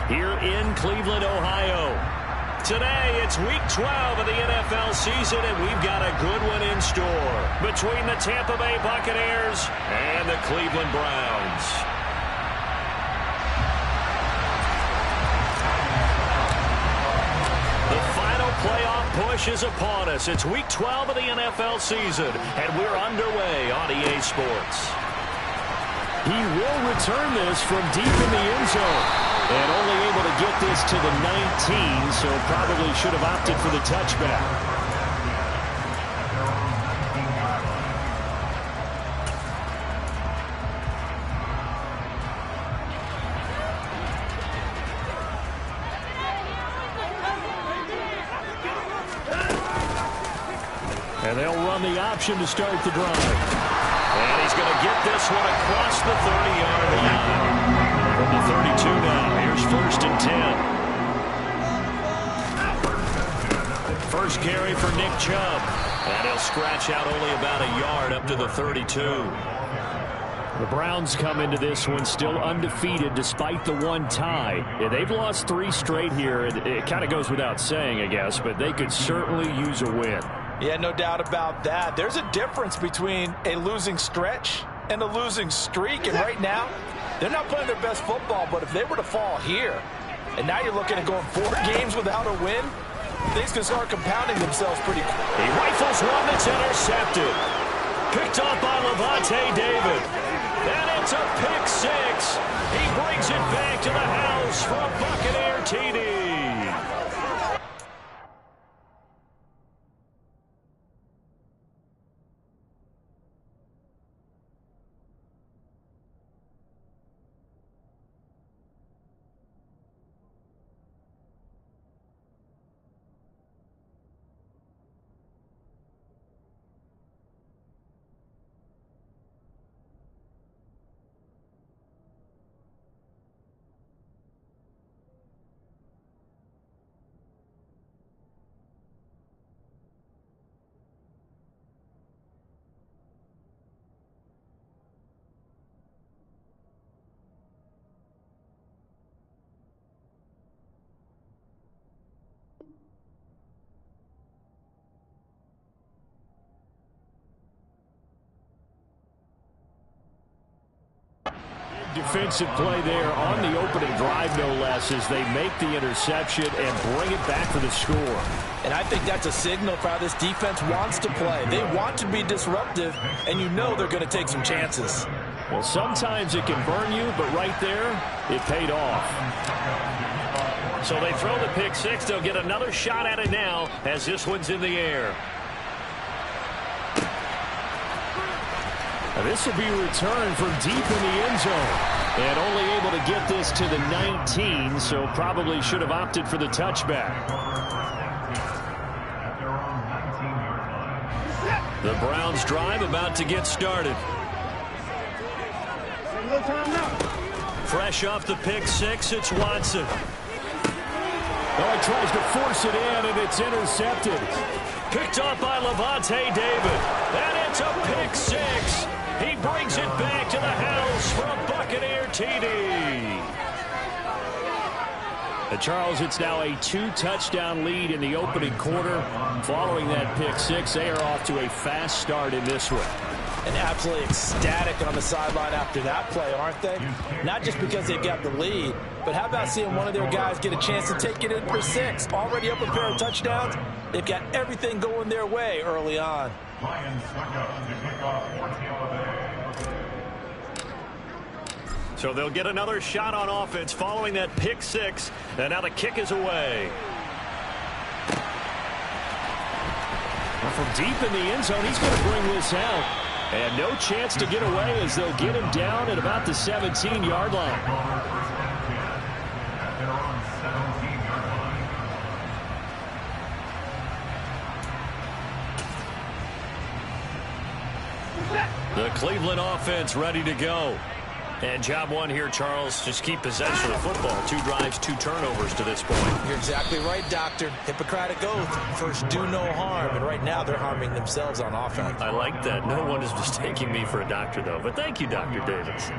here in Cleveland, Ohio. Today, it's Week 12 of the NFL season, and we've got a good one in store between the Tampa Bay Buccaneers and the Cleveland Browns. The final playoff push is upon us. It's Week 12 of the NFL season, and we're underway on EA Sports. He will return this from deep in the end zone. And only able to get this to the 19, so probably should have opted for the touchback. And they'll run the option to start the drive. And he's going to get this one across the 30-yard line. From the 32 now, here's 1st and 10. First carry for Nick Chubb. And he'll scratch out only about a yard up to the 32. The Browns come into this one still undefeated despite the one tie. Yeah, they've lost 3 straight here. It kind of goes without saying, I guess, but they could certainly use a win. Yeah, no doubt about that. There's a difference between a losing stretch and a losing streak, and right now, they're not playing their best football, but if they were to fall here, and now you're looking at going 4 games without a win, things can start compounding themselves pretty quick. He rifles one that's intercepted. Picked off by Levante David. And it's a pick 6. He brings it back to the house for a Buccaneer TD. Defensive play there on the opening drive, no less, as they make the interception and bring it back for the score. And I think that's a signal for how this defense wants to play. They want to be disruptive, and you know they're going to take some chances. Well, sometimes it can burn you, but right there, it paid off. So they throw the pick 6. They'll get another shot at it now as this one's in the air. This will be returned from deep in the end zone. And only able to get this to the 19, so probably should have opted for the touchback. The Browns drive about to get started. Fresh off the pick 6, it's Watson. Oh, he tries to force it in, and it's intercepted. Picked off by Levante David. And it's a pick 6. He brings it back to the house for a Buccaneer TD. And Charles, it's now a 2-touchdown lead in the opening quarter. Following that pick 6, they are off to a fast start in this one. And absolutely ecstatic on the sideline after that play, aren't they? Not just because they've got the lead, but how about seeing one of their guys get a chance to take it in for 6? Already up a pair of touchdowns. They've got everything going their way early on. So they'll get another shot on offense following that pick 6. And now the kick is away. Well, from deep in the end zone, he's going to bring this out. And no chance to get away as they'll get him down at about the 17-yard line. The Cleveland offense ready to go. And job one here, Charles, just keep possession of the football. 2 drives, 2 turnovers to this point. You're exactly right, Doctor. Hippocratic oath. First, do no harm. And right now, they're harming themselves on offense. I like that. No one is mistaking me for a doctor, though. But thank you, Dr. Davis.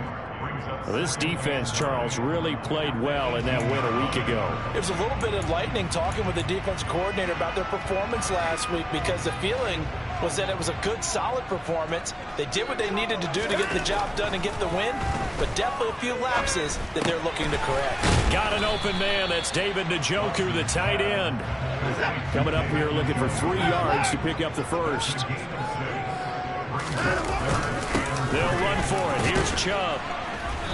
Well, this defense, Charles, really played well in that win a week ago. It was a little bit enlightening talking with the defense coordinator about their performance last week, because the feeling was that it was a good, solid performance. They did what they needed to do to get the job done and get the win, but definitely a few lapses that they're looking to correct. Got an open man. That's David Njoku, the tight end. Coming up here looking for 3 yards to pick up the first. They'll run for it. Here's Chubb.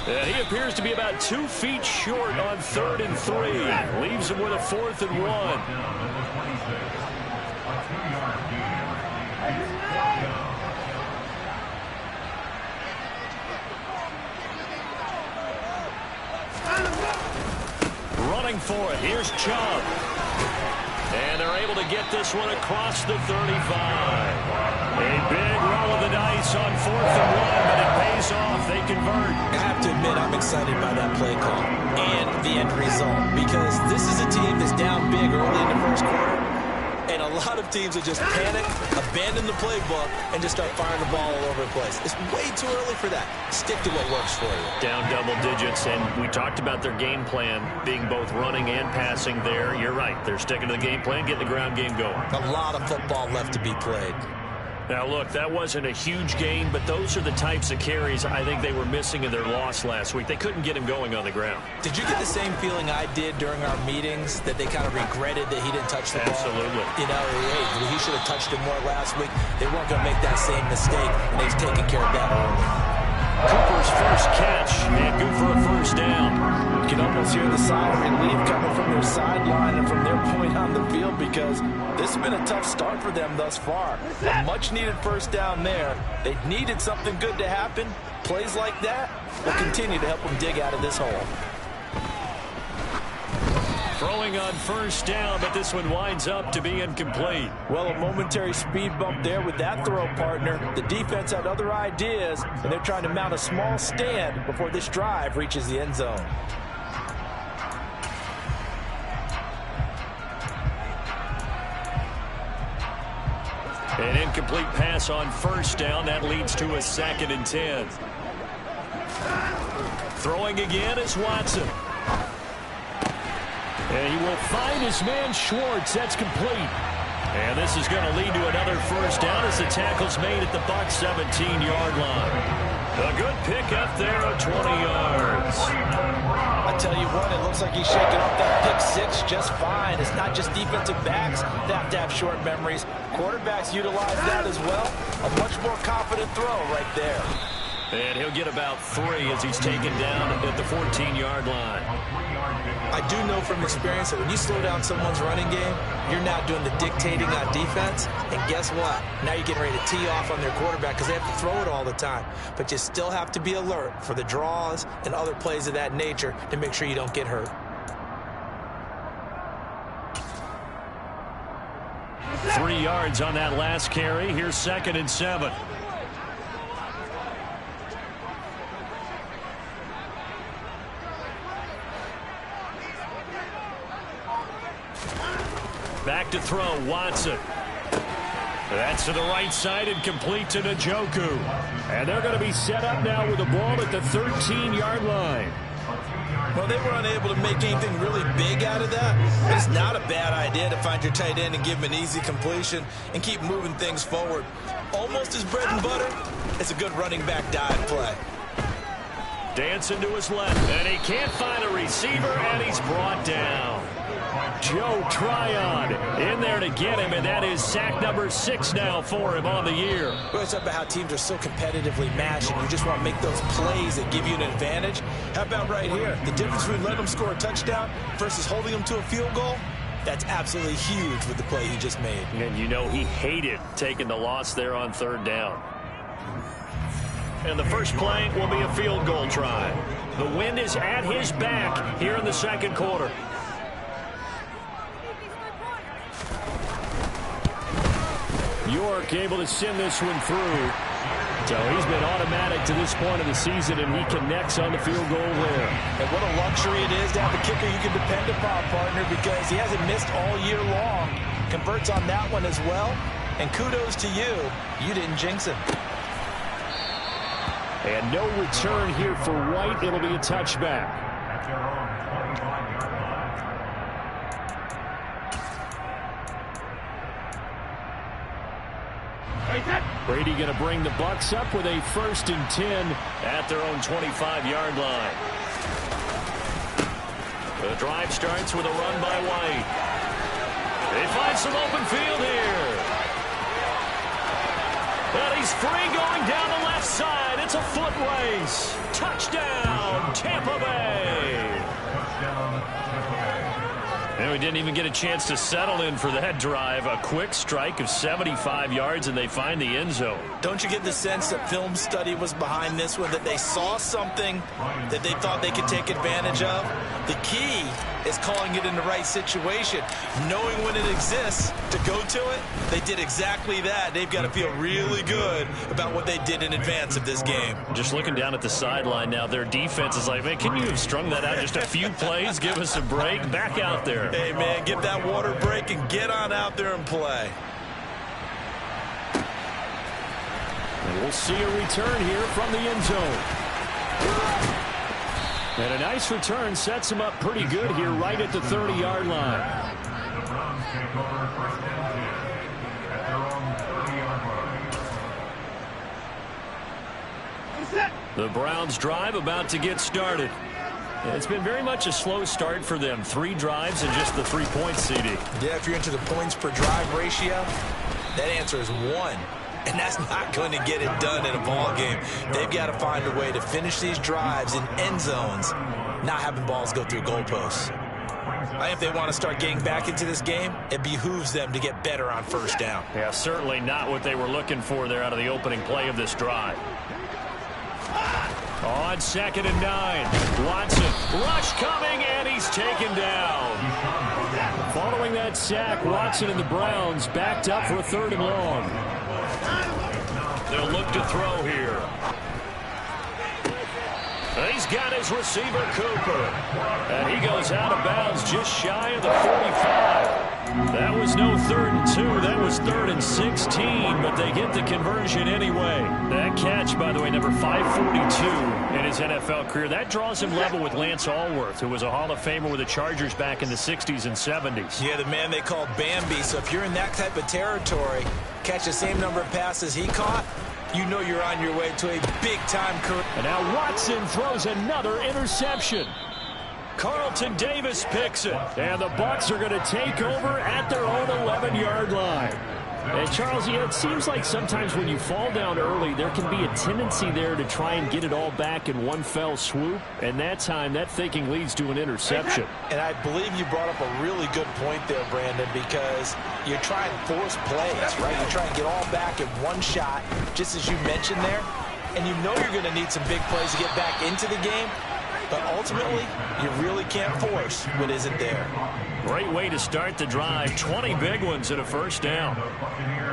And he appears to be about 2 feet short on 3rd and 3. Leaves him with a 4th and 1. Running for it. Here's Chubb. And they're able to get this one across the 35. A big roll of the dice on 4th and 1, but it pays off. They convert. I have to admit, I'm excited by that play call and the end result, because this is a team that's down big early in the first quarter, and a lot of teams will just panic, abandon the playbook, and just start firing the ball all over the place. It's way too early for that. Stick to what works for you. Down double digits, and we talked about their game plan being both running and passing there. You're right. They're sticking to the game plan, getting the ground game going. A lot of football left to be played. Now, look, that wasn't a huge gain, but those are the types of carries I think they were missing in their loss last week. They couldn't get him going on the ground. Did you get the same feeling I did during our meetings, that they kind of regretted that he didn't touch the ball? Absolutely. You know, hey, he should have touched it more last week. They weren't going to make that same mistake, and they've taken care of that early. Cooper's first catch, and good for a first down. You can almost hear the sigh of relief coming from their sideline and from their point on the field, because this has been a tough start for them thus far. A much-needed first down there. They needed something good to happen. Plays like that will continue to help them dig out of this hole. Throwing on first down, but this one winds up to be incomplete. Well, a momentary speed bump there with that throw, partner. The defense had other ideas, and they're trying to mount a small stand before this drive reaches the end zone. An incomplete pass on first down. That leads to a 2nd and 10. Throwing again is Watson. And he will find his man Schwartz. That's complete. And this is going to lead to another first down as the tackle's made at the Bucs 17-yard line. A good pickup there of 20 yards. I tell you what, it looks like he's shaking off that pick 6 just fine. It's not just defensive backs that have to have short memories. Quarterbacks utilize that as well. A much more confident throw right there. And he'll get about 3 as he's taken down at the 14-yard line. I do know from experience that when you slow down someone's running game, you're now doing the dictating on defense. And guess what? Now you're getting ready to tee off on their quarterback because they have to throw it all the time. But you still have to be alert for the draws and other plays of that nature to make sure you don't get hurt. 3 yards on that last carry. Here's 2nd and 7. Back to throw, Watson. That's to the right side and complete to Njoku. And they're going to be set up now with the ball at the 13-yard line. Well, they were unable to make anything really big out of that. But it's not a bad idea to find your tight end and give him an easy completion and keep moving things forward. Almost his bread and butter. It's a good running back dive play. Dancing to his left, and he can't find a receiver, and he's brought down. Joe Tryon in there to get him, and that is sack number 6 now for him on the year. Well, it's about how teams are so competitively matched, and you just want to make those plays that give you an advantage. How about right here? The difference between letting them score a touchdown versus holding them to a field goal? That's absolutely huge with the play he just made. And you know he hated taking the loss there on 3rd down. And the first play will be a field goal try. The wind is at his back here in the 2nd quarter. York able to send this one through. So he's been automatic to this point of the season, and he connects on the field goal there. And what a luxury it is to have a kicker you can depend upon, partner, because he hasn't missed all year long. Converts on that one as well. And kudos to you. You didn't jinx him. And no return here for White. It'll be a touchback. Brady going to bring the Bucs up with a 1st and 10 at their own 25-yard line. The drive starts with a run by White. They find some open field here. And he's free going down the left side. It's a foot race. Touchdown, Tampa Bay. And we didn't even get a chance to settle in for that drive. A quick strike of 75 yards, and they find the end zone. Don't you get the sense that film study was behind this one, that they saw something that they thought they could take advantage of? The key is calling it in the right situation, knowing when it exists to go to it. They did exactly that. They've got to feel really good about what they did in advance of this game. Just looking down at the sideline now, their defense is like, man, can you have strung that out just a few plays? Give us a break. Back out there. Hey, man, get that water break and get on out there and play. And we'll see a return here from the end zone. And a nice return sets him up pretty good here right at the 30-yard line. The Browns drive about to get started. It's been very much a slow start for them. 3 drives and just the 3 points, CD. Yeah, if you're into the points per drive ratio, that answer is 1. And that's not going to get it done in a ball game. They've got to find a way to finish these drives in end zones, not having balls go through goalposts. I think if they want to start getting back into this game, it behooves them to get better on 1st down. Yeah, certainly not what they were looking for there out of the opening play of this drive. On 2nd and 9, Watson, rush coming, and he's taken down. Following that sack, Watson and the Browns backed up for a 3rd and long. They'll look to throw here. He's got his receiver, Cooper. And he goes out of bounds just shy of the 45. That was no 3rd and 2. That was 3rd and 16, but they get the conversion anyway. That catch, by the way, number 542 in his NFL career. That draws him level with Lance Allworth, who was a Hall of Famer with the Chargers back in the 60s and 70s. Yeah, the man they called Bambi. So if you're in that type of territory, catch the same number of passes he caught, you know you're on your way to a big-time career. And now Watson throws another interception. Carlton Davis picks it. And the Bucs are going to take over at their own 11-yard line. And Charles, you know, it seems like sometimes when you fall down early, there can be a tendency there to try and get it all back in one fell swoop. And that time, that thinking leads to an interception. And I believe you brought up a really good point there, Brandon, because you try and force plays, right? You try and get all back in one shot, just as you mentioned there. And you know you're going to need some big plays to get back into the game. But ultimately, you really can't force what isn't there. Great way to start the drive. 20 big ones and a 1st down.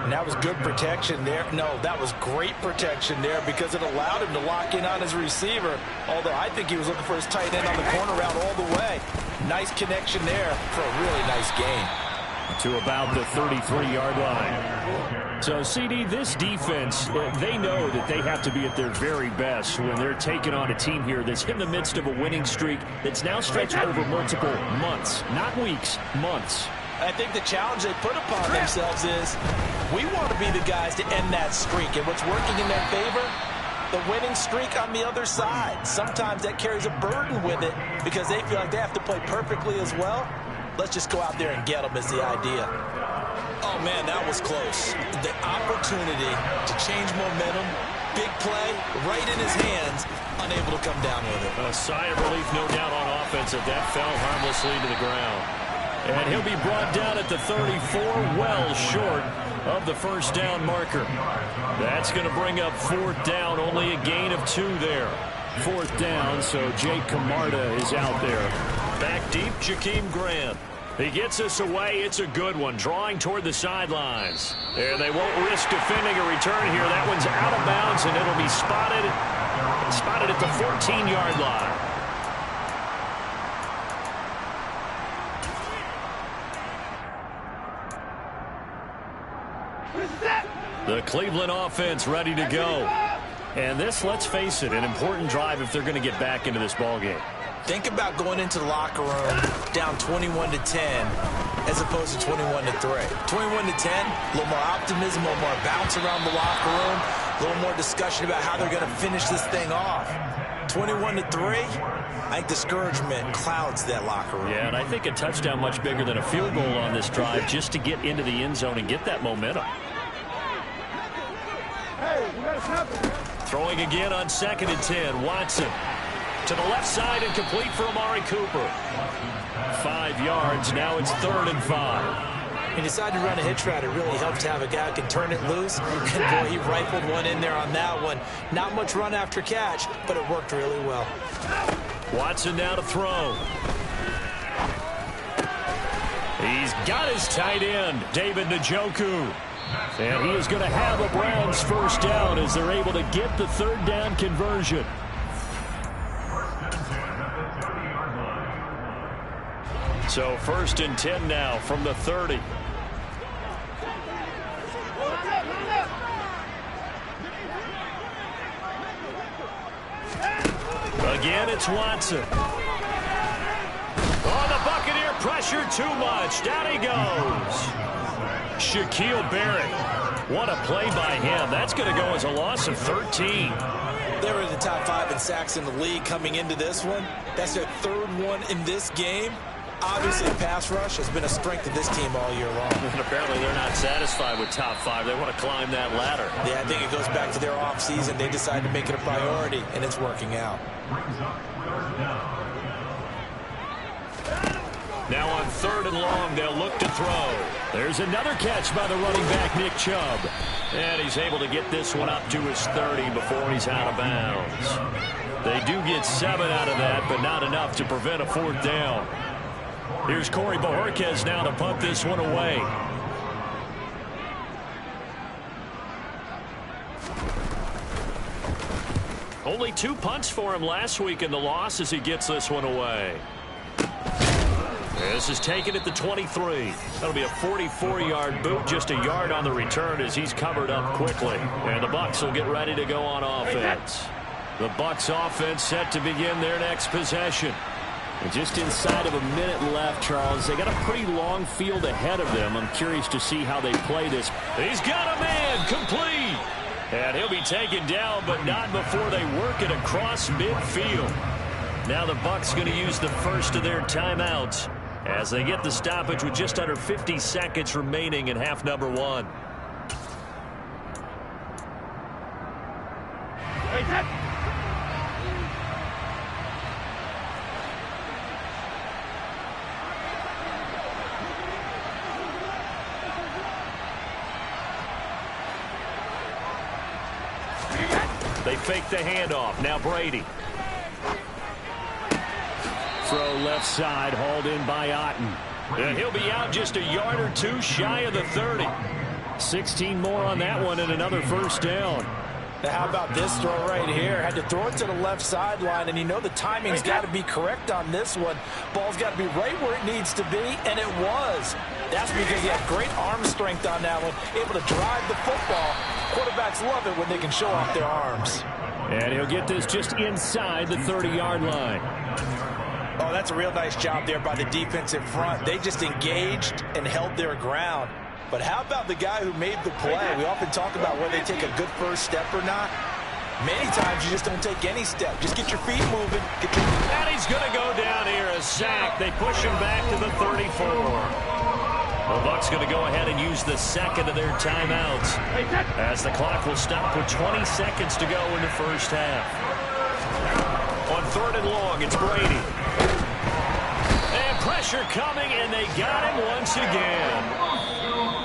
And that was good protection there. No, that was great protection there because it allowed him to lock in on his receiver. Although I think he was looking for his tight end on the corner route all the way. Nice connection there for a really nice gain. To about the 33-yard line. So, CD, this defense, they know that they have to be at their very best when they're taking on a team here that's in the midst of a winning streak that's now stretched over multiple months, not weeks, months. I think the challenge they put upon themselves is we want to be the guys to end that streak. And what's working in their favor? The winning streak on the other side. Sometimes that carries a burden with it because they feel like they have to play perfectly as well. Let's just go out there and get them is the idea. Oh, man, that was close. The opportunity to change momentum, big play, right in his hands, unable to come down with it. A sigh of relief, no doubt, on offense if that fell harmlessly to the ground. And he'll be brought down at the 34, well short of the 1st down marker. That's going to bring up 4th down, only a gain of 2 there. 4th down, so Jake Camarda is out there. Back deep, Jakeem Grant. He gets us away. It's a good one, drawing toward the sidelines. And they won't risk defending a return here. That one's out of bounds, and it'll be spotted at the 14-yard line. The Cleveland offense ready to go. And this, let's face it, an important drive if they're going to get back into this ball game. Think about going into the locker room down 21-10 as opposed to 21-3. 21-10, a little more optimism, a little more bounce around the locker room, a little more discussion about how they're going to finish this thing off. 21-3, I think discouragement clouds that locker room. Yeah, and I think a touchdown much bigger than a field goal on this drive just to get into the end zone and get that momentum. Throwing again on 2nd and 10. Watson to the left side and complete for Amari Cooper. 5 yards. Now it's 3rd and 5. He decided to run a hitch route. It really helps to have a guy who can turn it loose. And, boy, he rifled one in there on that one. Not much run after catch, but it worked really well. Watson now to throw. He's got his tight end, David Njoku. And he is going to have a Browns first down as they're able to get the 3rd down conversion. So 1st and 10 now from the 30. Again, it's Watson. Oh, the Buccaneer pressure too much. Down he goes. Shaquille Barrett. What a play by him. That's going to go as a loss of 13. They were in the top 5 in sacks in the league coming into this one. That's their 3rd one in this game. Obviously, pass rush has been a strength of this team all year long. And apparently they're not satisfied with top 5. They want to climb that ladder. Yeah, I think it goes back to their offseason. They decided to make it a priority, and it's working out. Now on 3rd and long, they'll look to throw. There's another catch by the running back, Nick Chubb. And he's able to get this one up to his 30 before he's out of bounds. They do get 7 out of that, but not enough to prevent a 4th down. Here's Corey Bojorquez now to punt this one away. Only 2 punts for him last week in the loss as he gets this one away. This is taken at the 23. That'll be a 44-yard boot, just a yard on the return as he's covered up quickly. And the Bucs will get ready to go on offense. The Bucs offense set to begin their next possession. And just inside of a minute left, Charles. They got a pretty long field ahead of them. I'm curious to see how they play this. He's got a man complete. And he'll be taken down, but not before they work it across midfield. Now the Bucs going to use the first of their timeouts as they get the stoppage with just under 50 seconds remaining in half number 1. They fake the handoff. Now Brady. Throw left side, hauled in by Otten. And he'll be out just a yard or 2 shy of the 30. 16 more on that one and another first down. Now how about this throw right here? Had to throw it to the left sideline, and you know the timing's got to be correct on this one. Ball's got to be right where it needs to be, and it was. That's because he had great arm strength on that one, able to drive the football. Quarterbacks love it when they can show off their arms. And he'll get this just inside the 30-yard line. Oh, that's a real nice job there by the defensive front. They just engaged and held their ground. But how about the guy who made the play? We often talk about whether they take a good first step or not. Many times you just don't take any step. Just get your feet moving. And he's going to go down here, a sack. They push him back to the 34. The Bucs going to go ahead and use the second of their timeouts as the clock will stop with 20 seconds to go in the first half. On 3rd and long, it's Brady. And pressure coming, and they got him once again.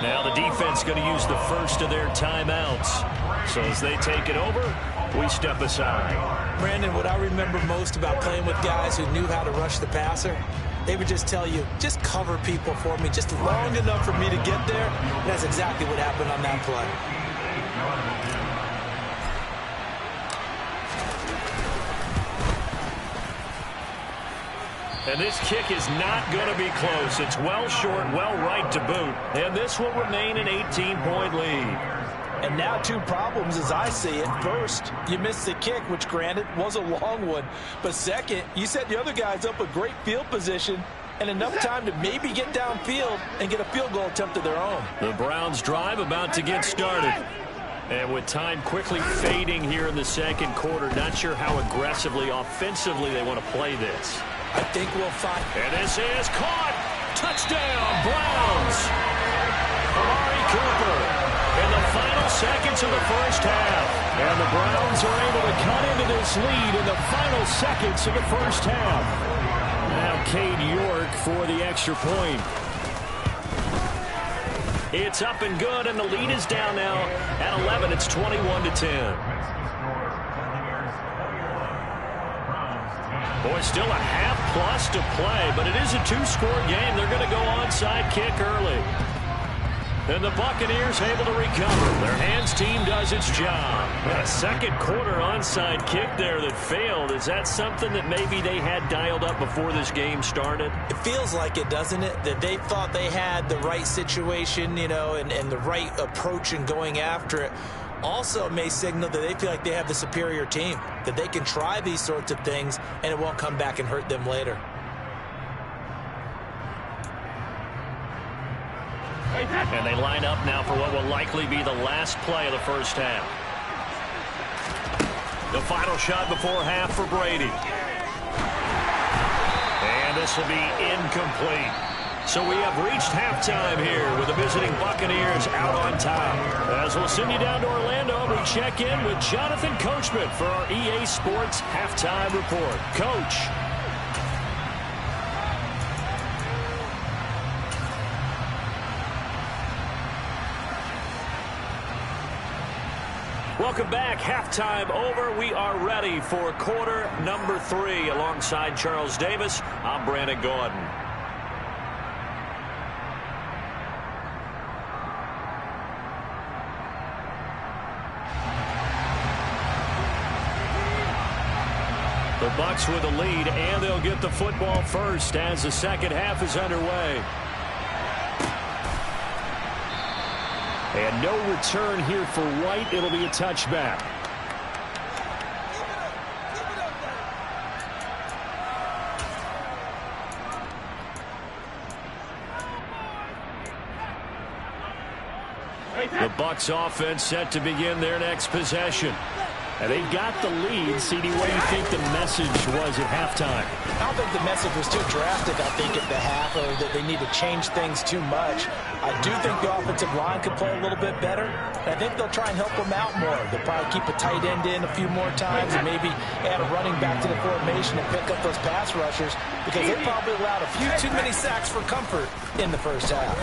Now the defense going to use the first of their timeouts. So as they take it over, we step aside. Brandon, what I remember most about playing with guys who knew how to rush the passer, they would just tell you, just cover people for me, just long enough for me to get there. And that's exactly what happened on that play. And this kick is not going to be close. It's well short, well right to boot. And this will remain an 18-point lead. And now two problems as I see it. First, you missed the kick, which granted was a long one. But second, you set the other guys up with great field position and enough time to maybe get downfield and get a field goal attempt of their own. The Browns drive about to get started. And with time quickly fading here in the second quarter, not sure how aggressively, offensively they want to play this. I think we'll find. And this is caught. Touchdown, Browns. Amari Cooper in the final seconds of the first half. And the Browns are able to cut into this lead in the final seconds of the first half. Now Cade York for the extra point. It's up and good, and the lead is down now at 11. It's 21-10. Boy, still a half-plus to play, but it is a two-score game. They're going to go onside kick early. And the Buccaneers able to recover. Their hands team does its job. And a second quarter onside kick there that failed. Is that something that maybe they had dialed up before this game started? It feels like it, doesn't it? That they thought they had the right situation, you know, and the right approach in going after it. Also may signal that they feel like they have the superior team, that they can try these sorts of things and it won't come back and hurt them later. And they line up now for what will likely be the last play of the first half. The final shot before half for Brady. And this will be incomplete. So we have reached halftime here with the visiting Buccaneers out on top. As we'll send you down to Orlando, we check in with Jonathan Coachman for our EA Sports Halftime Report. Coach. Welcome back. Halftime over. We are ready for quarter number 3. Alongside Charles Davis, I'm Brandon Gordon. The Bucs with the lead, and they'll get the football first as the second half is underway. And no return here for White. It'll be a touchback. The Bucs offense set to begin their next possession. And they've got the lead. CD, what do you think the message was at halftime? I don't think the message was too drastic, I think, at the half, or that they need to change things too much. I do think the offensive line could play a little bit better. And I think they'll try and help them out more. They'll probably keep a tight end in a few more times and maybe add a running back to the formation and pick up those pass rushers, because they probably allowed a few too many sacks for comfort in the first half.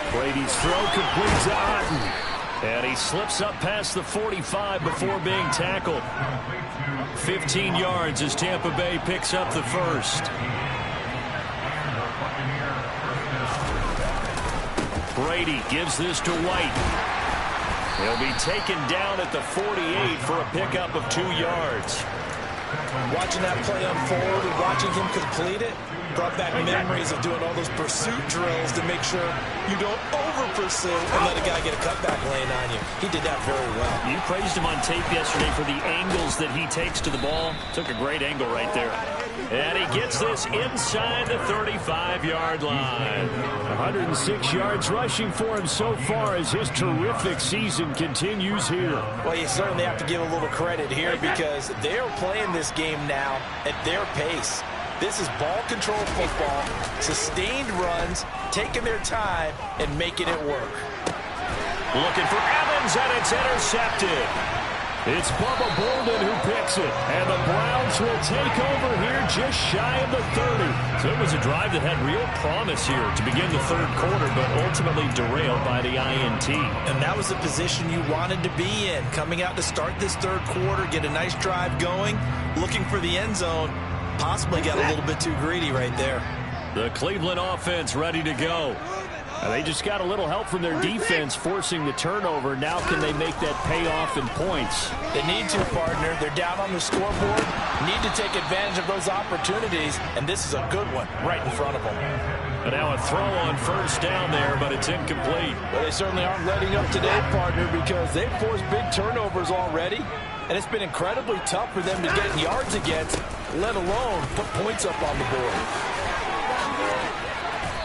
Brady's throw complete to Otten. And he slips up past the 45 before being tackled. 15 yards as Tampa Bay picks up the first. Brady gives this to White. He'll be taken down at the 48 for a pickup of 2 yards. Watching that play unfold and watching him complete it brought back memories of doing all those pursuit drills to make sure you don't over-pursue and let a guy get a cutback lane on you. He did that very well. You praised him on tape yesterday for the angles that he takes to the ball. Took a great angle right there. And he gets this inside the 35-yard line. 106 yards rushing for him so far as his terrific season continues here. Well, you certainly have to give a little credit here because they're playing this game now at their pace. This is ball control football, sustained runs, taking their time, and making it work. Looking for Evans, and it's intercepted. It's Bubba Bolden who picks it, and the Browns will take over here just shy of the 30. So it was a drive that had real promise here to begin the third quarter, but ultimately derailed by the INT. And that was the position you wanted to be in, coming out to start this third quarter, get a nice drive going, looking for the end zone. Possibly got a little bit too greedy right there. The Cleveland offense ready to go. And they just got a little help from their defense forcing the turnover. Now can they make that pay off in points? They need to, partner. They're down on the scoreboard. Need to take advantage of those opportunities, and this is a good one right in front of them. And now a throw on first down there, but it's incomplete. Well, they certainly aren't letting up today, partner, because they've forced big turnovers already. And it's been incredibly tough for them to get yards against, let alone put points up on the board.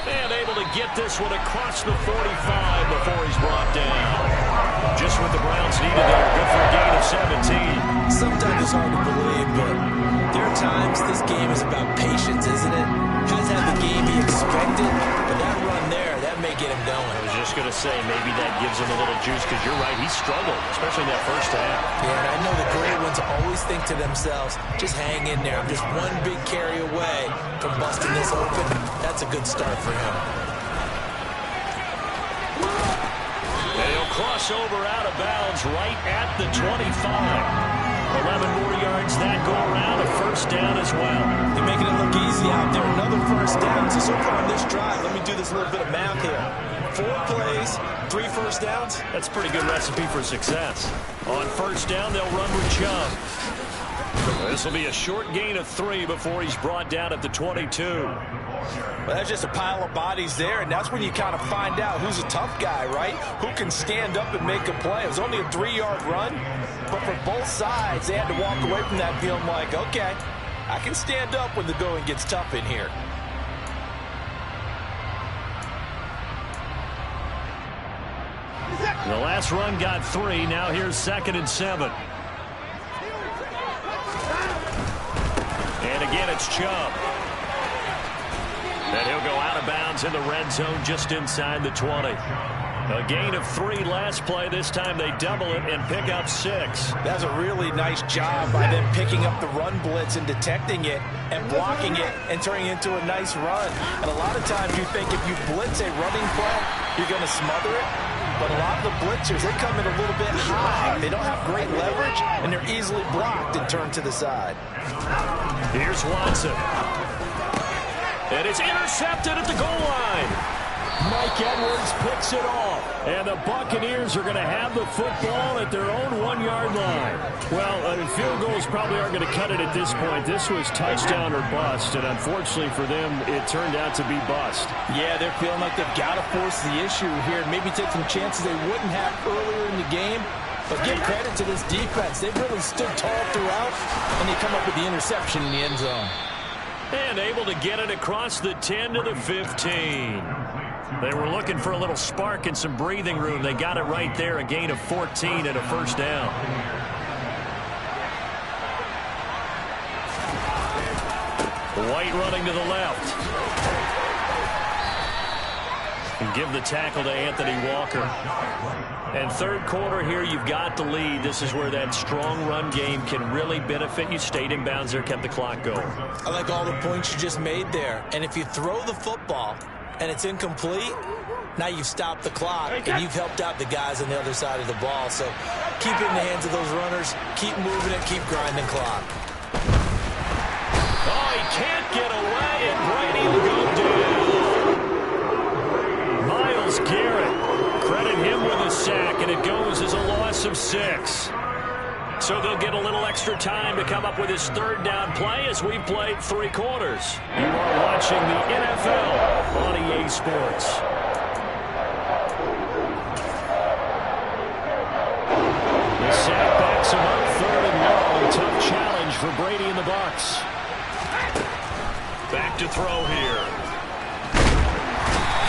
And able to get this one across the 45 before he's brought down. Just what the Browns needed there. Good for a gain of 17. Sometimes it's hard to believe, but there are times this game is about patience, isn't it? Hasn't had the game he expected, but that run there, that may get him going. I was just going to say, maybe that gives him a little juice, because you're right, he struggled, especially in that first half. Yeah, and I know the great ones always think to themselves, just hang in there. I'm just one big carry away from busting this open. That's a good start for him. And he'll cross over out of bounds right at the 25. 11 more yards that go around, a first down as well. They're making it look easy out there. Another first down. So far on this drive, let me do this little bit of math here. 4 plays, 3 first downs. That's a pretty good recipe for success. On first down, they'll run with Chubb. This will be a short gain of 3 before he's brought down at the 22. Well, that's just a pile of bodies there, and that's when you kind of find out who's a tough guy, right? Who can stand up and make a play. It was only a 3-yard run, but for both sides, they had to walk away from that feeling like, okay, I can stand up when the going gets tough in here. The last run got 3. Now here's 2nd and 7. And again, it's Chubb. And he'll go out of bounds in the red zone just inside the 20. A gain of 3 last play. This time they double it and pick up 6. That's a really nice job by them picking up the run blitz and detecting it and blocking it and turning it into a nice run. And a lot of times you think if you blitz a running play, you're going to smother it. But a lot of the blitzers, they come in a little bit high. They don't have great leverage, and they're easily blocked and turned to the side. Here's Watson. And it's intercepted at the goal line. Mike Edwards picks it off. And the Buccaneers are going to have the football at their own 1-yard line. Well, field goals probably aren't going to cut it at this point. This was touchdown or bust, and unfortunately for them, it turned out to be bust. Yeah, they're feeling like they've got to force the issue here and maybe take some chances they wouldn't have earlier in the game. But give credit to this defense. They've really stood tall throughout, and they come up with the interception in the end zone. And able to get it across the 10 to the 15. They were looking for a little spark and some breathing room. They got it right there, a gain of 14 and a first down. White running to the left. And give the tackle to Anthony Walker. And third quarter here, you've got the lead. This is where that strong run game can really benefit you. Stayed in bounds there, kept the clock going. I like all the points you just made there. And if you throw the football and it's incomplete, now you've stopped the clock and you've helped out the guys on the other side of the ball. So keep it in the hands of those runners. Keep moving it. Keep grinding clock. Oh, he can't get away, and Brady will go down. Myles Garrett, credit him with a sack, and it goes as a loss of 6. So they'll get a little extra time to come up with his third down play as we've played 3 quarters. You are watching the NFL on EA Sports. The sack backs him up, 3rd and long. Tough challenge for Brady and the Bucs. Back to throw here.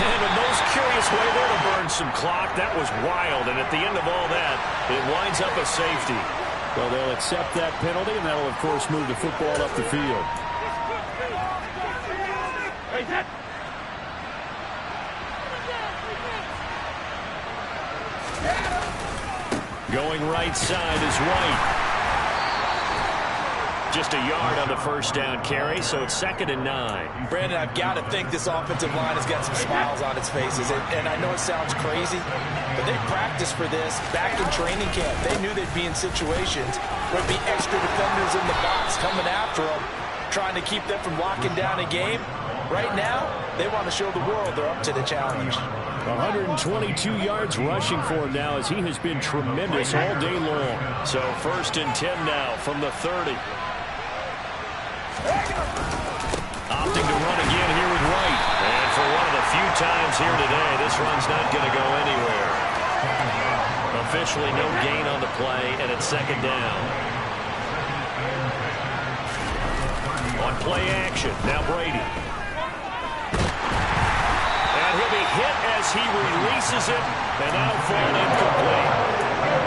And a most curious way there to burn some clock. That was wild, and at the end of all that, it winds up a safety. Well, they'll accept that penalty, and that'll, of course, move the football up the field. Going right side is White. Just a yard on the first down carry, so it's 2nd and 9. Brandon, I've got to think this offensive line has got some smiles on its faces. And I know it sounds crazy, but they practiced for this back in training camp. They knew they'd be in situations where there'd be extra defenders in the box coming after them, trying to keep them from locking down a game. Right now, they want to show the world they're up to the challenge. 122 yards rushing for him now, as he has been tremendous all day long. So 1st and 10 now from the 30. Opting to run again here with White. And for one of times here today. This run's not going to go anywhere. Officially no gain on the play, and it's second down. On play action, now Brady. And he'll be hit as he releases it, and that'll fall incomplete.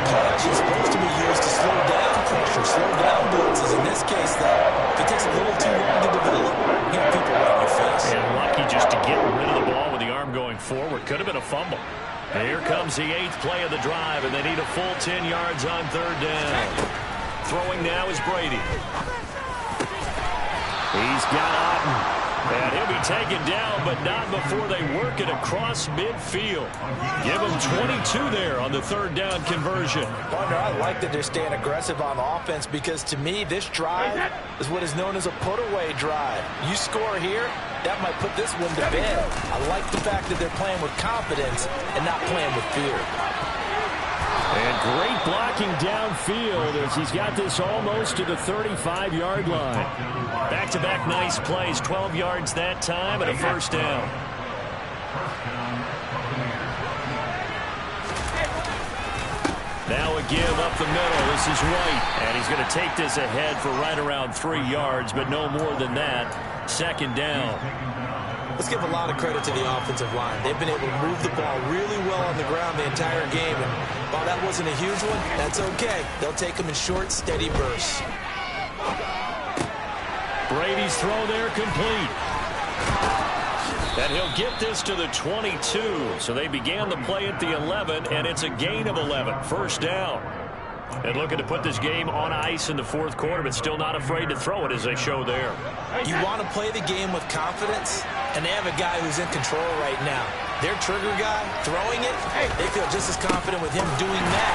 Play action is supposed to be used to slow down pressure, slow down blitzes. In this case, though, if it takes a little too long to develop, you have people right in your face. And lucky just to get rid of the ball with the arm going forward. Could have been a fumble. And here comes the 8th play of the drive, and they need a full 10 yards on third down. Throwing now is Brady. He's got Otten. And he'll be taken down, but not before they work it across midfield. Give him 22 there on the third down conversion. Partner, I like that they're staying aggressive on offense because to me, this drive is what is known as a put-away drive. You score here, that might put this one to bed. I like the fact that they're playing with confidence and not playing with fear. And great blocking downfield as he's got this almost to the 35-yard line. Back-to-back nice plays, 12 yards that time and a first down. Now a give up the middle. This is White, and he's going to take this ahead for right around 3 yards, but no more than that. Second down. Let's give a lot of credit to the offensive line. They've been able to move the ball really well on the ground the entire game. And while that wasn't a huge one, that's okay. They'll take them in short, steady bursts. Brady's throw there complete. And he'll get this to the 22. So they began the play at the 11, and it's a gain of 11. First down. And looking to put this game on ice in the fourth quarter, but still not afraid to throw it as they show there. You want to play the game with confidence, and they have a guy who's in control right now. Their trigger guy throwing it, they feel just as confident with him doing that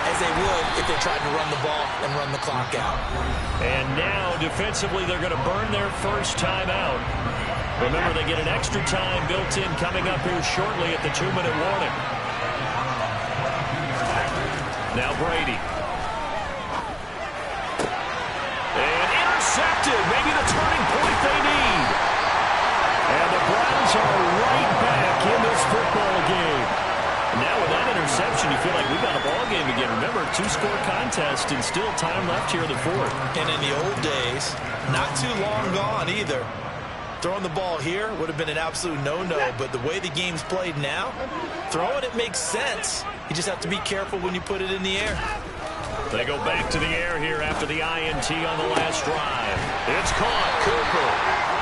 as they would if they tried to run the ball and run the clock out. And now defensively they're going to burn their first time out. Remember, they get an extra time built in coming up here shortly at the 2-minute warning. Now Brady. And intercepted. Maybe the turning point they need. And the Browns are right back in this football game. Now with that interception, you feel like we've got a ball game again. Remember, 2-score contest and still time left here in the fourth. And in the old days, not too long gone either. Throwing the ball here would have been an absolute no-no, but the way the game's played now, throwing it makes sense. You just have to be careful when you put it in the air. They go back to the air here after the INT on the last drive. It's caught. Cooper.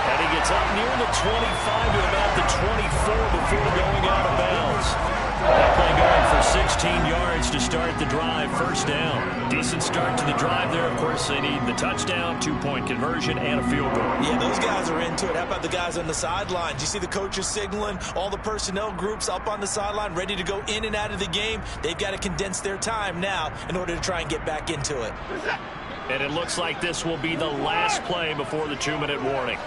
And he gets up near the 25 to about the 24 before going out of bounds. That play going for 16 yards to start the drive. First down. Decent start to the drive there. Of course, they need the touchdown, 2-point conversion, and a field goal. Yeah, those guys are into it. How about the guys on the sidelines? You see the coaches signaling, all the personnel groups up on the sideline ready to go in and out of the game. They've got to condense their time now in order to try and get back into it. And it looks like this will be the last play before the 2-minute warning.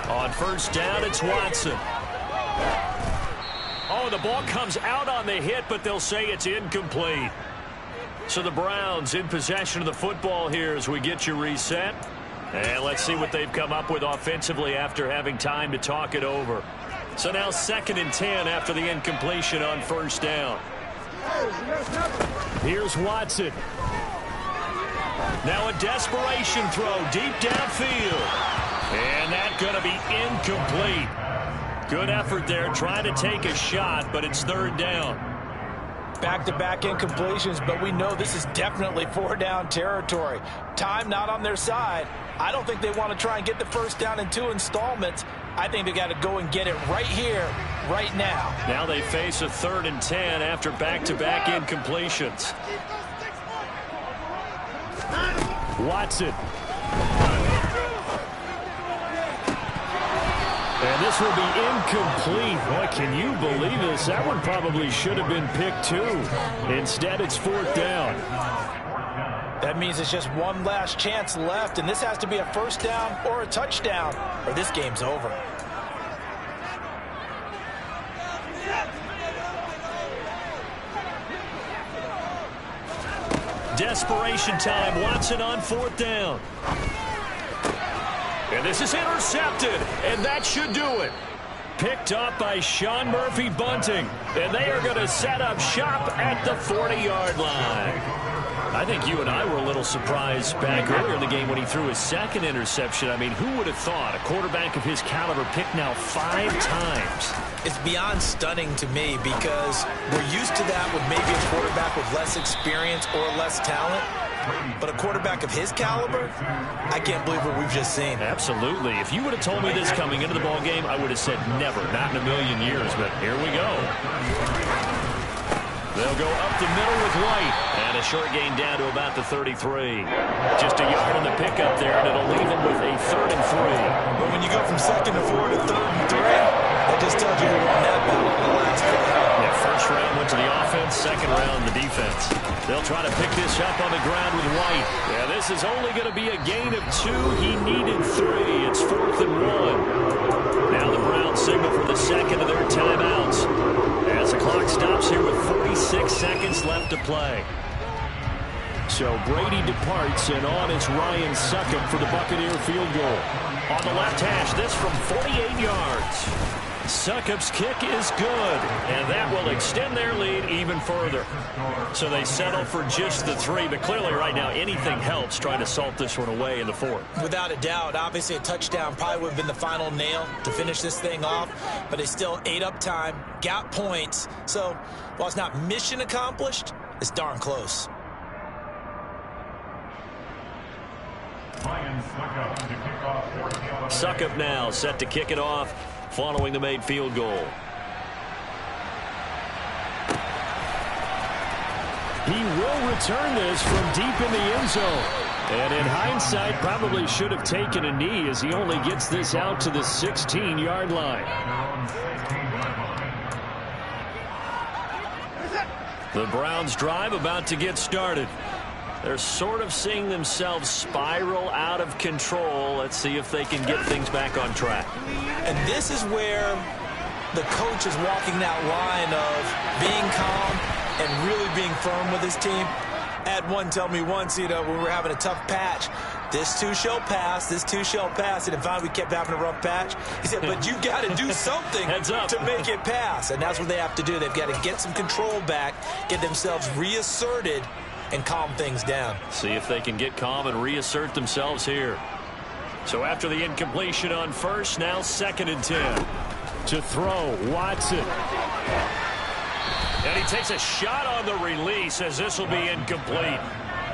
On first down, it's Watson. Oh, the ball comes out on the hit, but they'll say it's incomplete. So the Browns in possession of the football here as we get you reset. And let's see what they've come up with offensively after having time to talk it over. So now 2nd and 10 after the incompletion on first down. Here's Watson. Now a desperation throw deep downfield. And that's going to be incomplete. Good effort there trying to take a shot, but it's third down. Back-to-back incompletions, but we know this is definitely 4-down territory. Time not on their side. I don't think they want to try and get the first down in 2 installments. I think they got to go and get it right here, right now. Now they face a 3rd and 10 after back-to-back incompletions. Watson. And this will be incomplete. Boy, can you believe this? That one probably should have been picked too. Instead, it's 4th down. That means it's just one last chance left, and this has to be a first down or a touchdown, or this game's over. Desperation time. Watson on 4th down. And this is intercepted, and that should do it. Picked up by Sean Murphy Bunting, and they are going to set up shop at the 40-yard line. I think you and I were a little surprised back earlier in the game when he threw his 2nd interception. I mean, who would have thought a quarterback of his caliber picked now 5 times? It's beyond stunning to me because we're used to that with maybe a quarterback with less experience or less talent. But a quarterback of his caliber, I can't believe what we've just seen. Absolutely. If you would have told me this coming into the ball game, I would have said never, not in a million years. But here we go. They'll go up the middle with White. And a short gain down to about the 33. Just a yard on the pickup there, and it'll leave them with a 3rd and 3. But when you go from 2nd to 4 to 3rd and 3, that just tells you who won that battle on the last play. Yeah, 1st round went to the offense, 2nd round the defense. They'll try to pick this up on the ground with White. Yeah, this is only going to be a gain of 2. He needed 3. It's 4th and 1. Now the Browns signal for the 2nd of their timeouts as the clock stops here with 46 seconds left to play. So Brady departs, and on is Ryan Succop for the Buccaneer field goal. On the left hash, this from 48 yards. Succop's kick is good, and that will extend their lead even further. So they settle for just the 3, but clearly right now anything helps trying to salt this one away in the 4th. Without a doubt, obviously a touchdown probably would have been the final nail to finish this thing off, but they still ate up time, got points. So while it's not mission accomplished, it's darn close. Succop now set to kick it off following the made field goal. He will return this from deep in the end zone. And in hindsight, probably should have taken a knee as he only gets this out to the 16-yard line. The Browns drive about to get started. They're sort of seeing themselves spiral out of control. Let's see if they can get things back on track. And this is where the coach is walking that line of being calm and really being firm with his team. I had one tell me once, when we were having a tough patch, this too shall pass, this too shall pass. And finally we kept having a rough patch. He said, but you got to do something to make it pass. And that's what they have to do. They've got to get some control back, get themselves reasserted, and calm things down. See if they can get calm and reassert themselves here. So after the incompletion on 1st, now 2nd and 10. To throw, Watson. And he takes a shot on the release as this will be incomplete.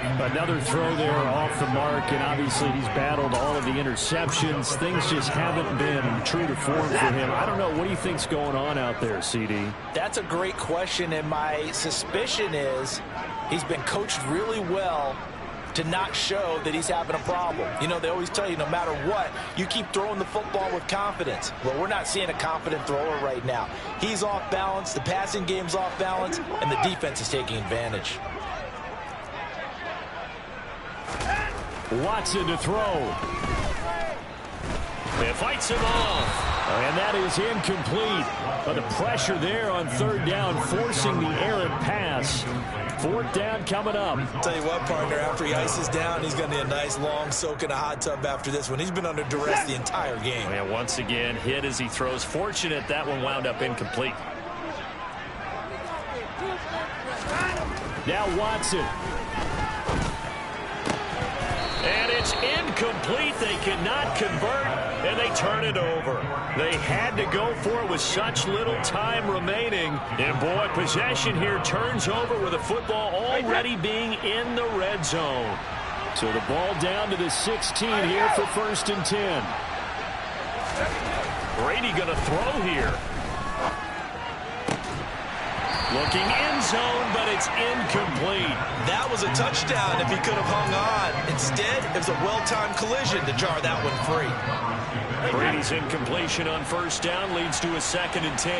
Another throw there off the mark, and obviously he's battled all of the interceptions. Things just haven't been true to form for him. I don't know. What do you think's going on out there, CD? That's a great question, and my suspicion is he's been coached really well to not show that he's having a problem. They always tell you no matter what, you keep throwing the football with confidence. Well, we're not seeing a confident thrower right now. He's off balance, the passing game's off balance, and the defense is taking advantage. Watson to throw. It fights him off. And that is incomplete. But the pressure there on 3rd down, forcing the errant pass. 4th down coming up. I'll tell you what, partner, after he ices down, he's going to need a nice long soak in a hot tub after this one. He's been under duress the entire game. And once again, hit as he throws. Fortunate that one wound up incomplete. Now Watson. And it's incomplete. They cannot convert, and they turn it over. They had to go for it with such little time remaining. And, boy, possession here turns over with the football already being in the red zone. So the ball down to the 16 here for 1st and 10. Brady going to throw here. Looking end zone, but it's incomplete. That was a touchdown if he could have hung on. Instead, it was a well-timed collision to jar that one free. Brady's incompletion on 1st down leads to a 2nd and 10.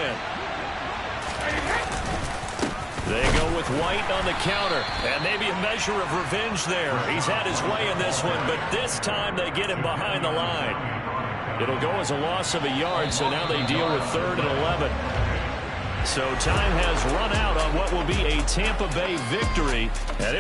They go with White on the counter, and maybe a measure of revenge there. He's had his way in this one, but this time they get him behind the line. It'll go as a loss of a yard, so now they deal with 3rd and 11. So time has run out on what will be a Tampa Bay victory. And